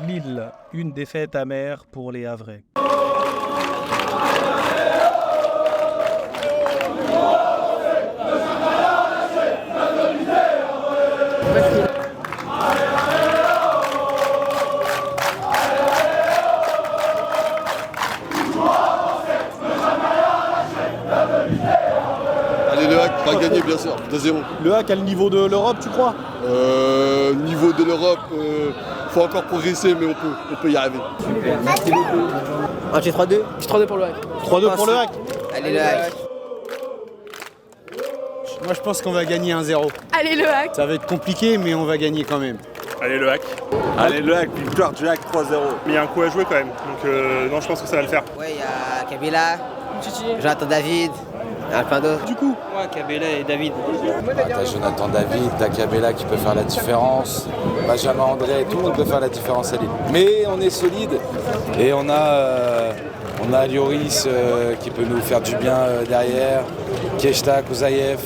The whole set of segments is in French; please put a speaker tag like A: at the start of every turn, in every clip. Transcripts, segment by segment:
A: Lille, une défaite amère pour les Havrais.
B: Allez, le Hack va gagner bien sûr, 2-0.
A: Le Hack a le niveau de l'Europe, tu crois?
B: Niveau de l'Europe, faut encore progresser, mais on peut y arriver.
C: Merci beaucoup.
D: Un petit 3-2.
C: Petit 3-2 pour le Hack.
A: 3-2 pour le Hack.
D: Allez, le Hack.
E: Moi je pense qu'on va gagner 1-0.
F: Allez le Hack.
E: Ça va être compliqué mais on va gagner quand même.
G: Allez le Hack.
H: Allez le Hack, victoire du Hack 3-0.
G: Mais il y a un coup à jouer quand même, donc non je pense que ça va le faire.
D: Ouais, il y a Kabila, Jonathan David, Alpando.
A: Du coup,
C: Ouais, Kabela et David.
I: T'as Jonathan David, t'as Kabela qui peut faire la différence, Benjamin André, tout le monde peut faire la différence à Lille. Mais on est solide et on a Lloris qui peut nous faire du bien derrière, Keshta, Kouzaïev.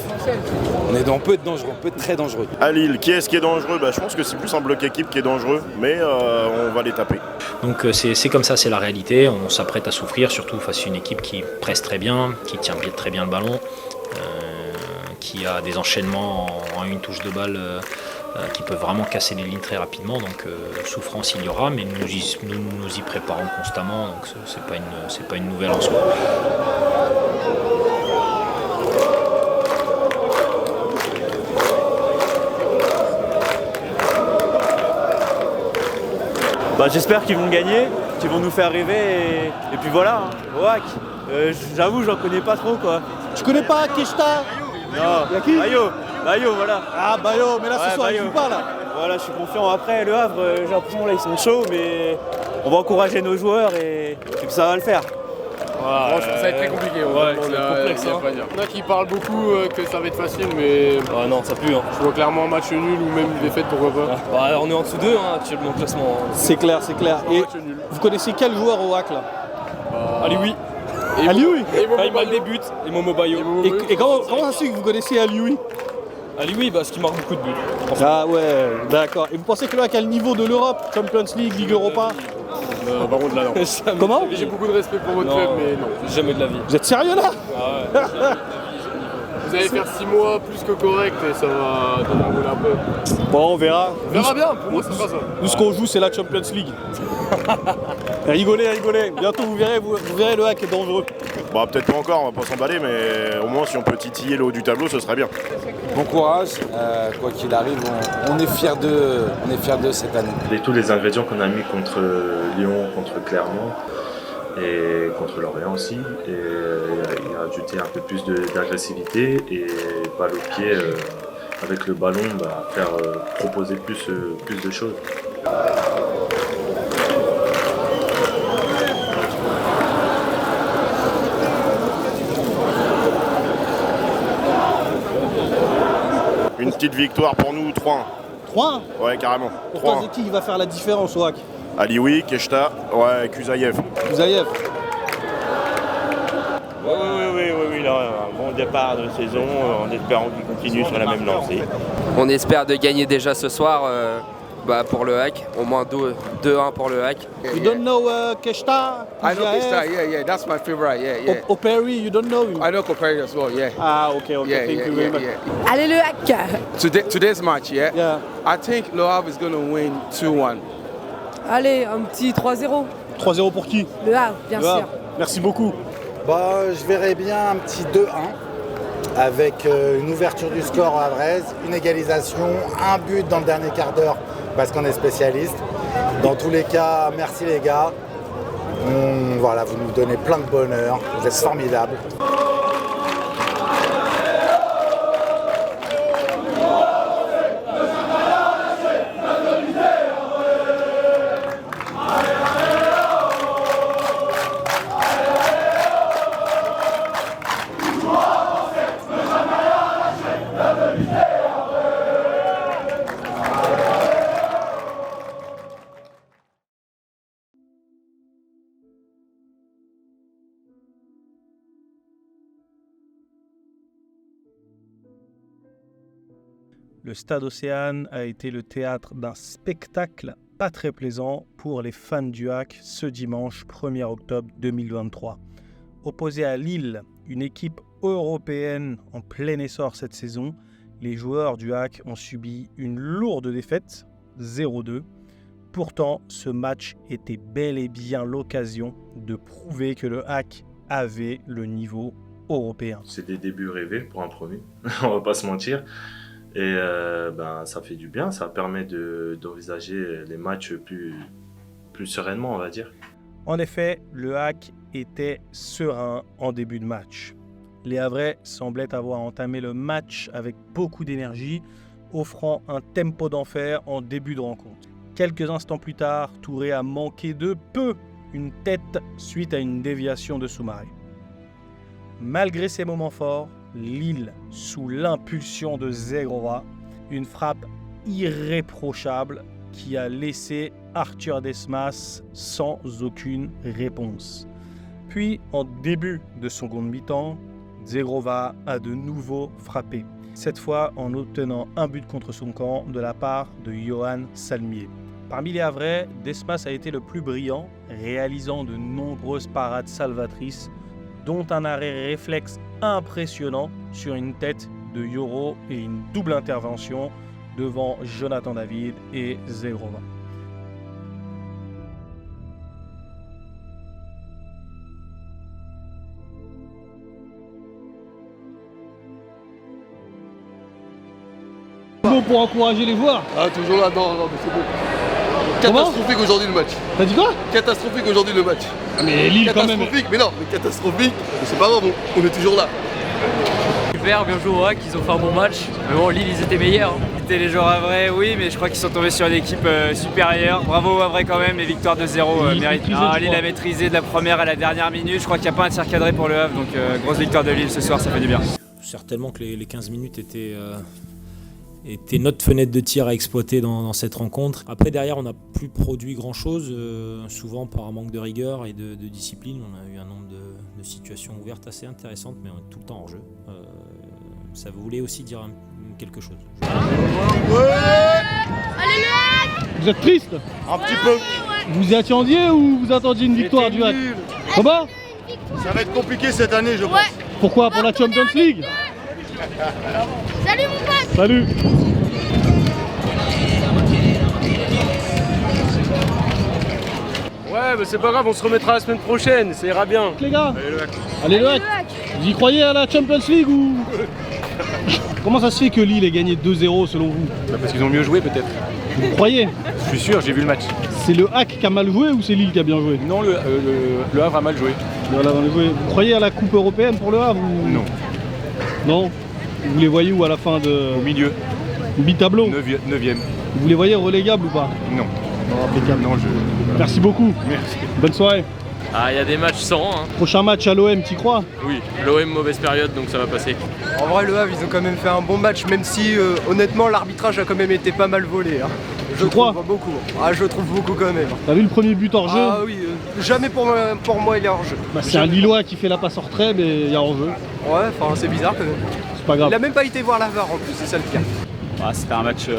I: On peut être dangereux, on peut être très dangereux.
H: À Lille, qui est dangereux? Je pense que c'est plus un bloc équipe qui est dangereux, mais on va les taper.
J: Donc c'est comme ça, c'est la réalité. On s'apprête à souffrir, surtout face à une équipe qui presse très bien, qui tient très bien le ballon, qui a des enchaînements en une touche de balle qui peuvent vraiment casser les lignes très rapidement. Donc souffrance il y aura, mais nous y préparons constamment. Donc c'est pas une nouvelle en soi.
K: J'espère qu'ils vont gagner, qu'ils vont nous faire rêver et puis voilà, au Hack. J'avoue, j'en connais pas trop quoi.
A: tu connais pas Keshta?
K: Non,
A: Y'a qui?
K: Bayo, voilà.
A: Ah Bayo, mais là ce soir il joue pas là.
K: Voilà, je suis confiant. Après, le Havre, j'ai l'impression là ils sont chauds, mais on va encourager nos joueurs et puis ça va le faire.
L: Ça va être très compliqué.
K: C'est complexe.
L: Il y en a qui parlent beaucoup que ça va être facile, mais
C: non, ça pue.
L: je vois clairement un match nul ou même une défaite, pourquoi pas.
C: On est en dessous d'eux actuellement au classement.
A: C'est clair. Et vous connaissez quel joueur au Hack là?
C: Alioui.
A: Alioui.
C: Il marque des buts. Et Momo Bayo.
A: Et comment ça se fait que vous connaissez Alioui?
C: Alioui, parce qu'il marque beaucoup de buts.
A: Ah ouais, d'accord. Et vous pensez que le Hack a le niveau de l'Europe? Champions League, Ligue Europa?
L: Par contre, là, non.
A: Comment?
L: J'ai beaucoup de respect pour votre club, mais non.
C: Jamais de la vie.
A: Vous êtes sérieux là?
L: Vous allez faire 6 mois plus que correct et ça va donner un goal un peu.
A: Bon, on verra.
L: On verra bien, pour moi, ça sera ça.
A: Nous, ce qu'on joue, c'est la Champions League. Rigolez. Bientôt, vous verrez le Hack est dangereux.
H: Peut-être pas encore, on va pas s'emballer, mais au moins si on peut titiller le haut du tableau, ce serait bien.
I: Bon courage, quoi qu'il arrive, on est fiers d'eux cette année.
M: Et tous les ingrédients qu'on a mis contre Lyon, contre Clermont et contre Lorient aussi, et il a ajouté un peu plus d'agressivité et balle au pied avec le ballon, faire proposer plus de choses.
H: Une petite victoire pour nous, 3-1.
A: 3-1?
H: Ouais, carrément.
A: Pour toi, c'est qui va faire la différence au Hack?
H: Alioui, Keshta, ouais, Kouzaïev.
A: Kouzaïev.
K: Oui, là, un bon départ de saison en espérant qu'il continue sur la même lancée.
N: On espère de gagner déjà ce soir pour le Hack, au moins 2-1 pour le Hack.
A: You don't know Keshta?
O: I know Keshta, yeah, that's my favorite, yeah.
A: Operi, you don't know him?
O: I know Operi as well, yeah.
A: Ah, okay, thank you very much.
F: Allez le Hack.
O: Today's match, yeah? I think Le Havre is going to win 2-1.
F: Allez, un petit 3-0.
A: 3-0 pour qui?
F: Le Havre, bien sûr.
A: Merci beaucoup.
P: Je verrais bien un petit 2-1 avec une ouverture du score à Havraise, une égalisation, un but dans le dernier quart d'heure parce qu'on est spécialiste. Dans tous les cas, merci les gars. Voilà, vous nous donnez plein de bonheur, vous êtes formidables.
A: Le Stade Océane a été le théâtre d'un spectacle
Q: pas très plaisant pour les fans du HAC ce dimanche 1er octobre 2023. Opposé à Lille, une équipe européenne en plein essor cette saison, les joueurs du HAC ont subi une lourde défaite, 0-2. Pourtant, ce match était bel et bien l'occasion de prouver que le HAC avait le niveau européen.
M: C'est des débuts rêvés pour un premier, on va pas se mentir. Et ça fait du bien, ça permet d'envisager les matchs plus sereinement, on va dire.
Q: En effet, le HAC était serein en début de match. Les Havrais semblaient avoir entamé le match avec beaucoup d'énergie, offrant un tempo d'enfer en début de rencontre. Quelques instants plus tard, Touré a manqué de peu une tête suite à une déviation de Soumaré. Malgré ces moments forts, Lille, sous l'impulsion de Zegrova, une frappe irréprochable qui a laissé Arthur Desmas sans aucune réponse. Puis, en début de seconde mi-temps, Zegrova a de nouveau frappé, cette fois en obtenant un but contre son camp de la part de Johan Salmier. Parmi les Havrais, Desmas a été le plus brillant, réalisant de nombreuses parades salvatrices, dont un arrêt réflexe impressionnant sur une tête de Yoro et une double intervention devant Jonathan David et Zegrova.
A: Bon pour encourager les joueurs.
B: Ah, toujours là, non, mais c'est bon. Catastrophique aujourd'hui le match.
A: T'as dit quoi?
B: Catastrophique aujourd'hui le match.
A: Ah, mais Lille quand même.
B: Catastrophique, mais non, mais catastrophique, mais c'est pas grave, on est toujours là.
R: Super, bien joué au HAC, ils ont fait un bon match. Mais bon, Lille, ils étaient meilleurs. C'était les joueurs Havrais, oui, mais je crois qu'ils sont tombés sur une équipe supérieure. Bravo aux Havrais quand même, les victoires de 0 méritent. Lille a maîtrisé de la première à la dernière minute. Je crois qu'il n'y a pas un tir cadré pour le Havre, donc grosse victoire de Lille ce soir, ça fait du bien.
J: Certainement que les 15 minutes étaient notre fenêtre de tir à exploiter dans cette rencontre. Après, derrière, on n'a plus produit grand-chose, souvent par un manque de rigueur et de discipline. On a eu un nombre de situations ouvertes assez intéressantes, mais on est tout le temps hors jeu. Ça voulait aussi dire quelque chose.
A: Vous êtes triste?
B: Un petit peu.
A: Vous y attendiez ou vous attendiez une victoire du HAC? Comment?
B: Ça va être compliqué cette année, je pense.
A: Pourquoi? Pour la Champions League?
S: Salut mon pote!
A: Salut!
L: Ouais, mais c'est pas grave, on se remettra la semaine prochaine, ça ira bien.
A: Les gars,
L: Allez le HAC.
A: allez le HAC! Vous y croyez à la Champions League ou... Comment ça se fait que Lille ait gagné 2-0 selon vous?
L: Parce qu'ils ont mieux joué peut-être.
A: Vous croyez?
L: Je suis sûr, j'ai vu le match.
A: C'est le HAC qui a mal joué ou c'est Lille qui a bien joué?
L: Non, le Havre a mal joué.
A: Voilà, vous croyez à la Coupe européenne pour le Havre ou...
L: Non.
A: Non? Vous les voyez où à la fin de...
L: Au milieu.
A: Bi-tableau?
L: 9e.
A: Vous les voyez relégables ou pas?
L: Non.
A: Non, impeccable.
L: Non,
A: Merci beaucoup.
L: Merci.
A: Bonne soirée.
R: Ah, il y a des matchs sans rang.
A: Prochain match à l'OM, t'y crois?
R: Oui, l'OM mauvaise période, donc ça va passer.
T: En vrai, le Havre, ils ont quand même fait un bon match, même si honnêtement l'arbitrage a quand même été pas mal volé. Hein.
A: Je crois
T: beaucoup. Ah, je trouve beaucoup quand même.
A: T'as vu le premier but hors jeu?
T: Ah oui, jamais pour moi il est hors jeu.
A: Bah, c'est un Lillois qui fait la passe hors trait, mais il y a hors jeu.
T: Ouais, enfin c'est bizarre quand même.
A: C'est pas grave.
T: Il a même pas été voir la VAR en plus, c'est ça le pire.
U: C'était un match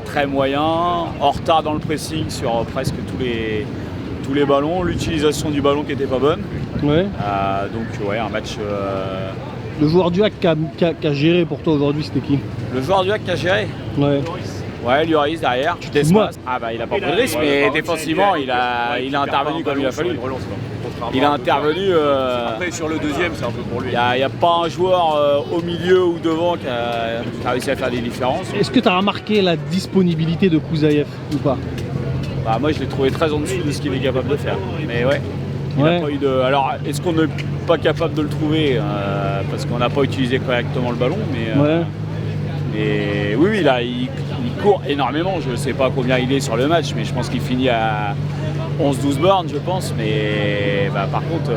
U: très moyen, en retard dans le pressing sur presque tous les ballons, l'utilisation du ballon qui était pas bonne.
A: Ouais.
U: Donc ouais, un match...
A: Le joueur du HAC qui a géré pour toi aujourd'hui, c'était qui?
U: Le joueur du HAC qui a géré?
A: Ouais.
U: Ouais, Lloris derrière.
A: Moi.
U: Ah bah il a pas pris de risque, mais défensivement il a intervenu comme il a fallu. Il a intervenu.
L: Après sur le deuxième, c'est un peu pour lui.
U: Il n'y a pas un joueur au milieu ou devant qui a réussi à faire des différences.
A: Est-ce que tu as remarqué la disponibilité de Kouzaïev ou pas?
U: Bah moi je l'ai trouvé très en dessous de ce qu'il est capable de faire. Mais ouais. Il a pas eu de... Alors est-ce qu'on n'est pas capable de le trouver parce qu'on n'a pas utilisé correctement le ballon, mais.
A: Ouais.
U: Et oui, là, il court énormément. Je ne sais pas combien il est sur le match, mais je pense qu'il finit à 11-12 bornes, je pense. Mais par contre,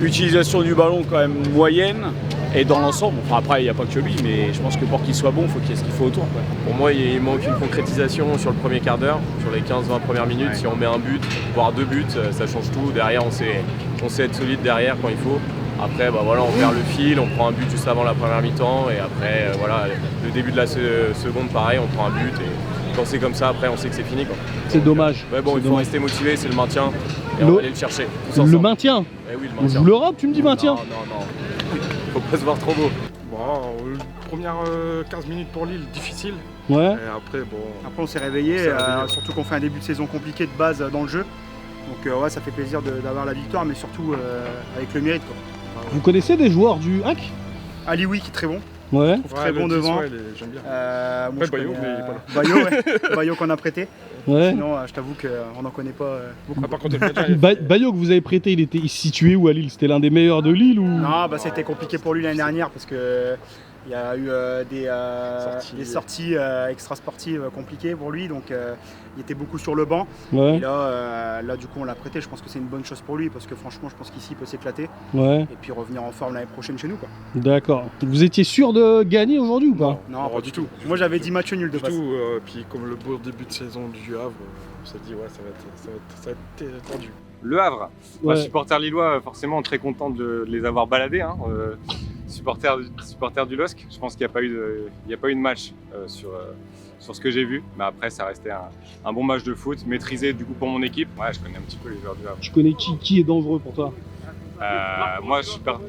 U: utilisation du ballon quand même moyenne. Et dans l'ensemble, enfin après il n'y a pas que lui, mais je pense que pour qu'il soit bon, il faut qu'il y ait ce qu'il faut autour. Quoi.
L: Pour moi, il manque une concrétisation sur le premier quart d'heure, sur les 15-20 premières minutes. Si on met un but, voire 2 buts, ça change tout. Derrière, on sait être solide derrière quand il faut. Après, on perd le fil, on prend un but juste avant la première mi-temps. Et après, le début de la seconde, pareil, on prend un but. quand c'est comme ça, après, on sait que c'est fini.
Q: C'est dommage.
L: Ouais, bon,
Q: C'est
L: il faut
Q: dommage.
L: rester motivé, c'est le maintien. Et on va aller le chercher. tous
Q: Le
L: ensemble.
Q: maintien.
L: Eh oui, le
Q: On
L: maintien.
Q: joue l'Europe, tu me dis maintien.
L: Non. Faut pas se voir trop beau.
E: Première 15 minutes pour Lille, difficile.
Q: Ouais.
E: Et après, bon.
G: Après on s'est réveillé,
E: ouais.
G: surtout qu'on fait un début de saison compliqué de base dans le jeu. Donc ouais, ça fait plaisir d'avoir la victoire, mais surtout avec le mérite. Quoi.
Q: Vous connaissez des joueurs du hack?
G: Alioui qui est très bon.
Q: Ouais.
G: Je trouve très bon devant.
E: J'aime bien.
G: Moi, je
E: Bayo,
G: connais,
E: mais il est pas là.
G: Bayo, ouais. Bayo qu'on a prêté.
Q: Ouais.
G: Sinon, je t'avoue qu'on n'en connaît pas beaucoup.
E: Par contre, le
Q: Bayo que vous avez prêté, il était situé où à Lille? C'était l'un des meilleurs de Lille ou?
G: Non, bah, c'était compliqué pour lui l'année dernière parce que il y a eu des sorties extra-sportives compliquées pour lui, donc il était beaucoup sur le banc.
Q: Ouais.
G: Et là, du coup, on l'a prêté. Je pense que c'est une bonne chose pour lui parce que franchement, je pense qu'ici, il peut s'éclater.
Q: Ouais.
G: Et puis revenir en forme l'année prochaine chez nous. Quoi.
Q: D'accord. Vous étiez sûr de gagner aujourd'hui ou pas?
G: Non, pas du tout. Moi, j'avais 10 matchs nuls de base.
E: Puis comme le beau début de saison du Havre, on s'est dit ouais, ça va être tendu.
V: Le Havre,
Q: Ouais.
V: supporter lillois, forcément très content de les avoir baladés. Supporter du LOSC, je pense qu'il n'y a pas eu de match sur ce que j'ai vu. Mais après, ça restait un bon match de foot, maîtrisé du coup pour mon équipe. Ouais, je connais un petit peu les joueurs du Havre.
Q: Tu connais qui est dangereux pour toi?
V: Moi,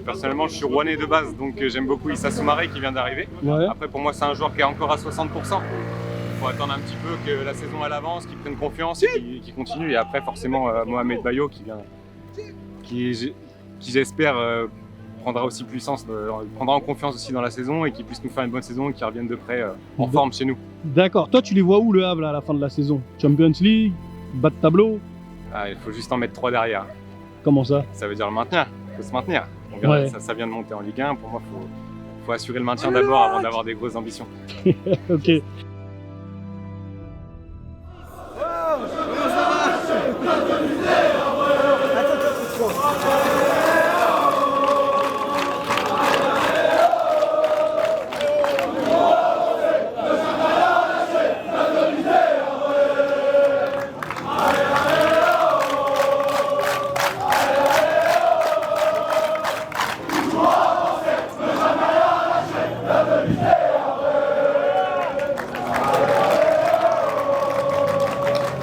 V: personnellement, je suis rouennais de base, donc j'aime beaucoup Issa Soumaré qui vient d'arriver.
Q: Ouais.
V: Après, pour moi, c'est un joueur qui est encore à 60%. Il faut attendre un petit peu que la saison elle avance, qu'il prenne confiance et qu'il continue. Et après, forcément, Mohamed Bayo qui j'espère prendra aussi prendra en confiance aussi dans la saison et qui puisse nous faire une bonne saison et qui revienne de près en forme chez nous.
Q: D'accord. Toi, tu les vois où le Havre là, à la fin de la saison? Champions League? Bas de tableau?
V: Il faut juste en mettre 3 derrière.
Q: Comment ça?
V: Ça veut dire le maintien. Il faut se maintenir. On verra,
Q: Ouais.
V: ça vient de monter en Ligue 1. Pour moi, il faut assurer le maintien d'abord avant d'avoir des grosses ambitions.
Q: Ok.